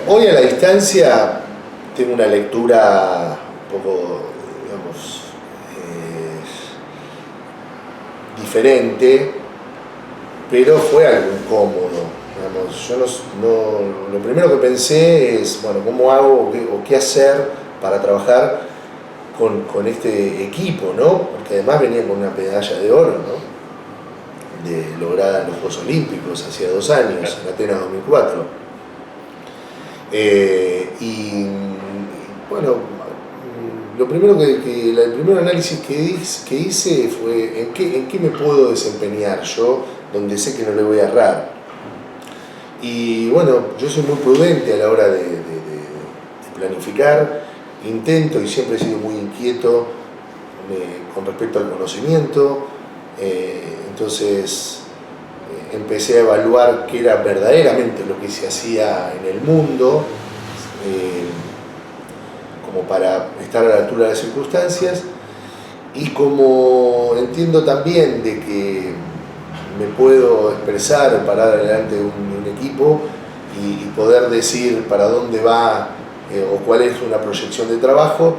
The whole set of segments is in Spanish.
Hoy a la distancia tengo una lectura un poco, digamos, diferente, pero fue algo incómodo. Digamos, yo lo primero que pensé es, bueno, ¿cómo hago o qué hacer para trabajar con este equipo, ¿no? Porque además venía con una medalla de oro, ¿no? Lograda en los Juegos Olímpicos hacía 2 años, en Atenas 2004. Y bueno, lo primero el primer análisis que hice fue en qué me puedo desempeñar yo, donde sé que no le voy a errar. Y bueno, yo soy muy prudente a la hora de planificar, intento y siempre he sido muy inquieto con respecto al conocimiento. Entonces empecé a evaluar qué era verdaderamente lo que se hacía en el mundo, como para estar a la altura de las circunstancias, y como entiendo también de que me puedo expresar, parar delante de un equipo y poder decir para dónde va o cuál es una proyección de trabajo,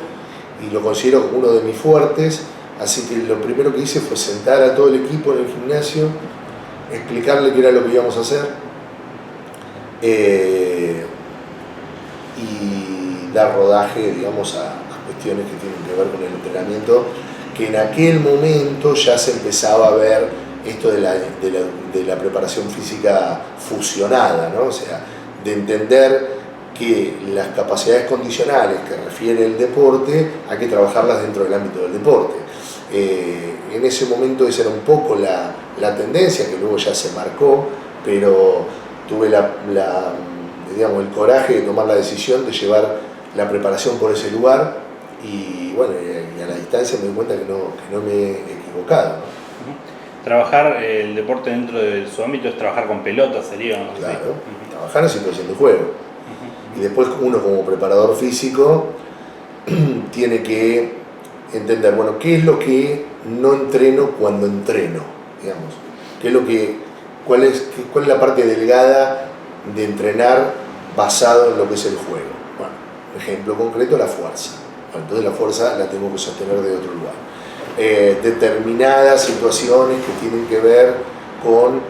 y lo considero como uno de mis fuertes. Así que lo primero que hice fue sentar a todo el equipo en el gimnasio, explicarle qué era lo que íbamos a hacer y dar rodaje, digamos, a cuestiones que tienen que ver con el entrenamiento, que en aquel momento ya se empezaba a ver esto de la preparación física fusionada, ¿no? O sea, de entender que las capacidades condicionales que refiere el deporte hay que trabajarlas dentro del ámbito del deporte. En ese momento esa era un poco la tendencia, que luego ya se marcó, pero tuve digamos, el coraje de tomar la decisión de llevar la preparación por ese lugar, y bueno, y a la distancia me doy cuenta que no me he equivocado, ¿no? Trabajar el deporte dentro de su ámbito es trabajar con pelotas, sería, ¿no? Claro, trabajar en situación de juego. Y después uno como preparador físico tiene que entender, bueno, qué es lo que no entreno cuando entreno, digamos, cuál es la parte delgada de entrenar basado en lo que es el juego. Bueno, ejemplo concreto, la fuerza. Bueno, entonces la fuerza la tengo que sostener de otro lugar. Determinadas situaciones que tienen que ver con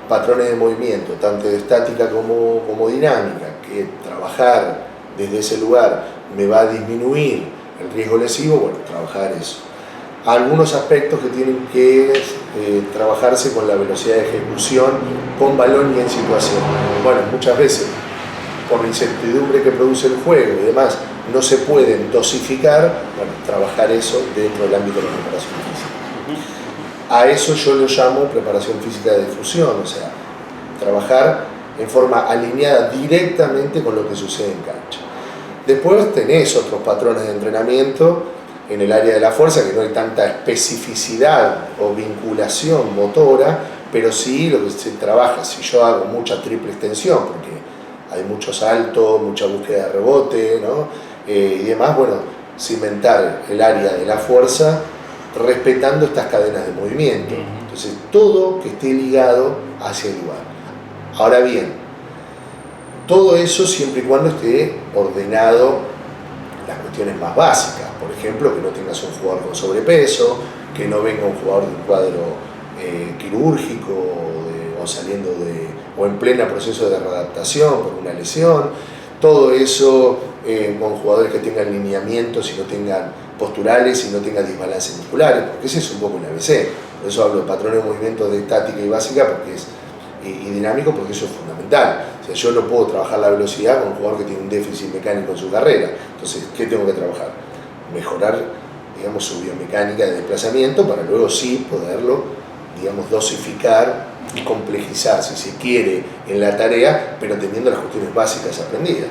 patrones de movimiento, tanto de estática como dinámica, que trabajar desde ese lugar me va a disminuir el riesgo lesivo, bueno, trabajar eso. Algunos aspectos que tienen que trabajarse con la velocidad de ejecución, con balón y en situación. Bueno, muchas veces, por la incertidumbre que produce el juego y demás, no se pueden dosificar, bueno, trabajar eso dentro del ámbito de la preparación física. A eso yo lo llamo preparación física de difusión, o sea, trabajar en forma alineada directamente con lo que sucede en cancha. Después tenés otros patrones de entrenamiento en el área de la fuerza, que no hay tanta especificidad o vinculación motora, pero sí lo que se trabaja, si yo hago mucha triple extensión, porque hay mucho salto, mucha búsqueda de rebote, ¿no? Y demás, bueno, cimentar el área de la fuerza respetando estas cadenas de movimiento. Entonces, todo que esté ligado hacia el lugar. Ahora bien, todo eso siempre y cuando esté ordenado las cuestiones más básicas. Por ejemplo, que no tengas un jugador con sobrepeso, que no venga un jugador de un cuadro quirúrgico o en pleno proceso de readaptación por una lesión. Todo eso con jugadores que tengan lineamientos y no tengan posturales y no tengan desbalances musculares, porque ese es un poco el ABC. Por eso hablo de patrones de movimiento de estática y básica y dinámico, porque eso es fundamental. O sea, yo no puedo trabajar la velocidad con un jugador que tiene un déficit mecánico en su carrera. Entonces, ¿qué tengo que trabajar? Mejorar, digamos, su biomecánica de desplazamiento para luego sí poderlo, digamos, dosificar y complejizar, si se quiere, en la tarea, pero teniendo las cuestiones básicas aprendidas.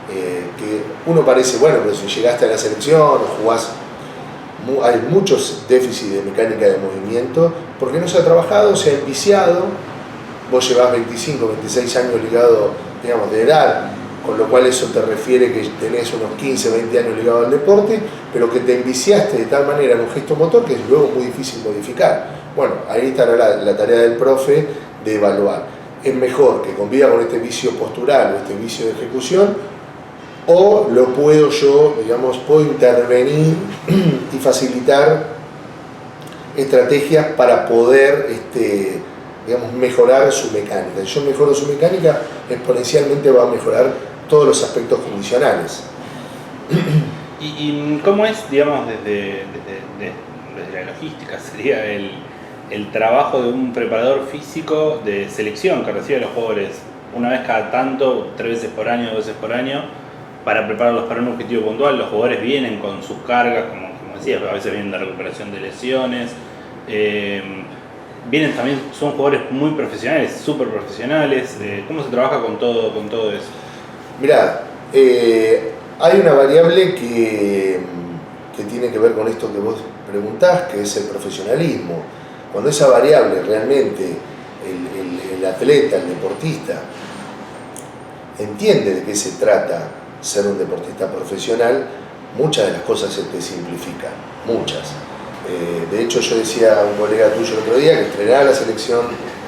Que uno parece, bueno, pero si llegaste a la selección o jugás, hay muchos déficits de mecánica de movimiento porque no se ha trabajado, se ha enviciado. Vos llevás 25, 26 años ligado, digamos, de edad, con lo cual eso te refiere que tenés unos 15, 20 años ligado al deporte, pero que te enviciaste de tal manera en un gesto motor que es luego muy difícil modificar. Bueno, ahí estará la tarea del profe de evaluar. es mejor que conviva con este vicio postural o este vicio de ejecución, o lo puedo yo, digamos, puedo intervenir y facilitar estrategias para poder digamos, mejorar su mecánica. Si yo mejoro su mecánica, exponencialmente va a mejorar todos los aspectos condicionales. ¿Y cómo es, digamos, desde la logística, sería el trabajo de un preparador físico de selección que recibe a los jugadores una vez cada tanto, 3 veces por año, 2 veces por año, para prepararlos para un objetivo puntual? Los jugadores vienen con sus cargas, como decías, a veces vienen de recuperación de lesiones, vienen también, son jugadores muy profesionales, súper profesionales. ¿Cómo se trabaja con todo eso? Mirá, hay una variable que tiene que ver con esto que vos preguntás, que es el profesionalismo. Cuando esa variable realmente el atleta, el deportista, entiende de qué se trata ser un deportista profesional, muchas de las cosas se te simplifican, muchas. De hecho, yo decía a un colega tuyo el otro día que entrenar a la selección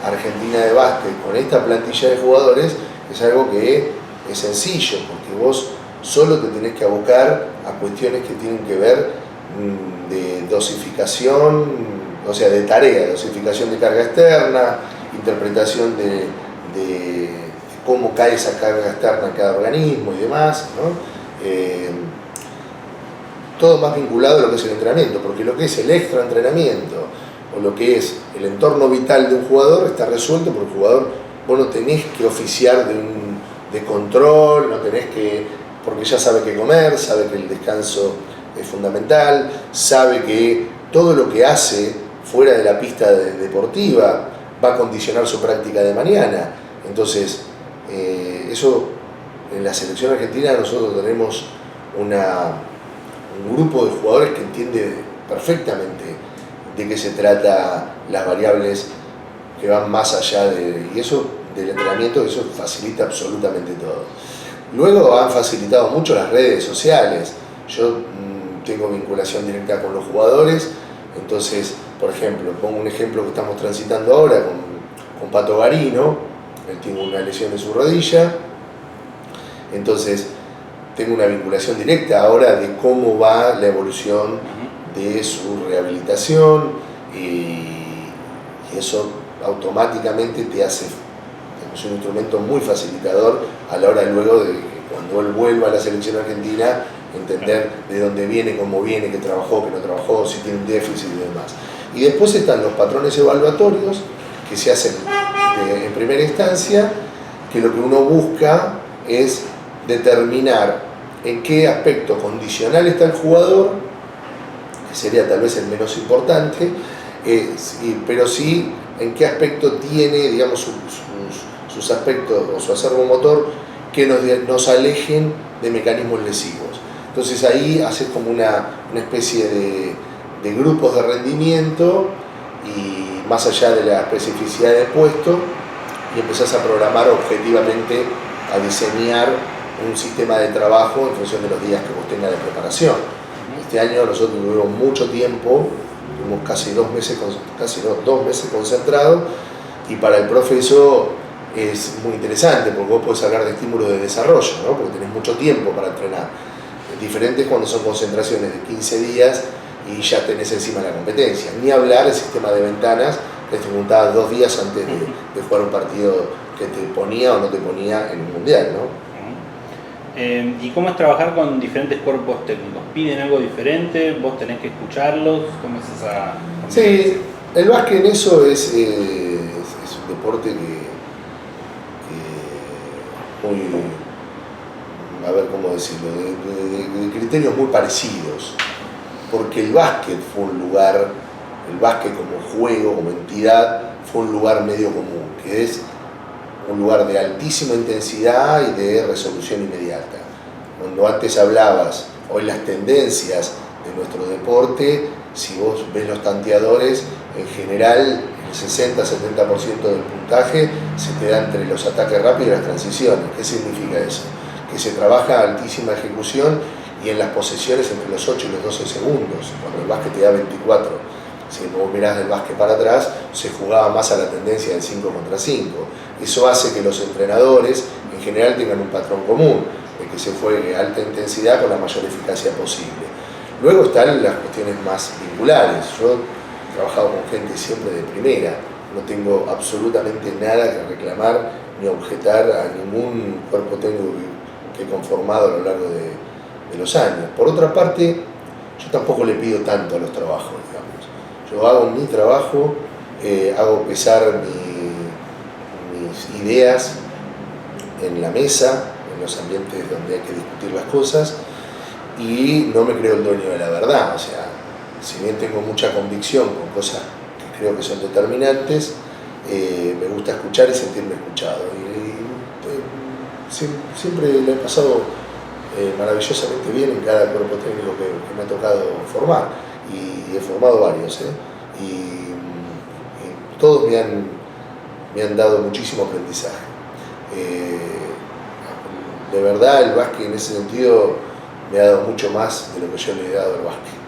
argentina de básquet con esta plantilla de jugadores es algo que es sencillo, porque vos solo te tenés que abocar a cuestiones que tienen que ver de dosificación, o sea, de tarea, dosificación de carga externa, interpretación de cómo cae esa carga externa en cada organismo y demás, ¿no? Todo más vinculado a lo que es el entrenamiento, porque lo que es el extraentrenamiento o lo que es el entorno vital de un jugador está resuelto por el jugador. Vos no tenés que oficiar de control, no tenés que, porque ya sabe qué comer, sabe que el descanso es fundamental, sabe que todo lo que hace fuera de la pista deportiva va a condicionar su práctica de mañana. Entonces, eso en la selección argentina nosotros tenemos un grupo de jugadores que entiende perfectamente de qué se trata las variables que van más allá y eso del entrenamiento, eso facilita absolutamente todo. Luego han facilitado mucho las redes sociales. Yo tengo vinculación directa con los jugadores, entonces, por ejemplo, pongo un ejemplo que estamos transitando ahora con Pato Garino. Él tiene una lesión en su rodilla, entonces tengo una vinculación directa ahora de cómo va la evolución de su rehabilitación y eso automáticamente te hace un instrumento muy facilitador a la hora luego de que cuando él vuelva a la selección argentina entender de dónde viene, cómo viene, qué trabajó, qué no trabajó, si tiene un déficit y demás. Y después están los patrones evaluatorios que se hacen en primera instancia, que lo que uno busca es determinar en qué aspecto condicional está el jugador, que sería tal vez el menos importante, pero sí en qué aspecto tiene, digamos, sus aspectos o su acervo motor que nos alejen de mecanismos lesivos. Entonces ahí haces como una especie de grupos de rendimiento y más allá de la especificidad del puesto y empezás a programar objetivamente, a diseñar un sistema de trabajo en función de los días que vos tengas de preparación. Este año nosotros tuvimos mucho tiempo, tuvimos casi 2 meses concentrados y para el profe eso es muy interesante porque vos podés sacar de estímulos de desarrollo, ¿no? Porque tenés mucho tiempo para entrenar. Es diferente cuando son concentraciones de 15 días y ya tenés encima la competencia. Ni hablar el sistema de ventanas que te preguntabas 2 días antes de jugar un partido que te ponía o no te ponía en el mundial, ¿no? ¿Y cómo es trabajar con diferentes cuerpos técnicos? ¿Piden algo diferente? ¿Vos tenés que escucharlos? ¿Cómo es esa...? Sí, el básquet en eso es un deporte que muy, a ver cómo decirlo, de criterios muy parecidos, porque el básquet fue un lugar, el básquet como juego, como entidad, fue un lugar medio común, que es un lugar de altísima intensidad y de resolución inmediata. Cuando antes hablabas, hoy las tendencias de nuestro deporte, si vos ves los tanteadores, en general el 60-70% del puntaje se te da entre los ataques rápidos y las transiciones. ¿Qué significa eso? Que se trabaja a altísima ejecución y en las posesiones entre los 8 y los 12 segundos, cuando el básquet te da 24. Si vos mirás del básquet para atrás, se jugaba más a la tendencia del 5 contra 5. Eso hace que los entrenadores en general tengan un patrón común, de que se juegue a alta intensidad con la mayor eficacia posible. Luego están las cuestiones más vinculares. Yo he trabajado con gente siempre de primera, no tengo absolutamente nada que reclamar ni objetar a ningún cuerpo técnico que he conformado a lo largo de los años. Por otra parte, yo tampoco le pido tanto a los trabajos, digamos. Yo hago mi trabajo, hago pesar mis ideas en la mesa, en los ambientes donde hay que discutir las cosas, y no me creo el dueño de la verdad. O sea, si bien tengo mucha convicción con cosas que creo que son determinantes, me gusta escuchar y sentirme escuchado. Siempre le he pasado maravillosamente bien en cada cuerpo técnico que me ha tocado formar, y he formado varios, y todos me han dado muchísimo aprendizaje. De verdad, el básquet en ese sentido me ha dado mucho más de lo que yo le he dado al básquet.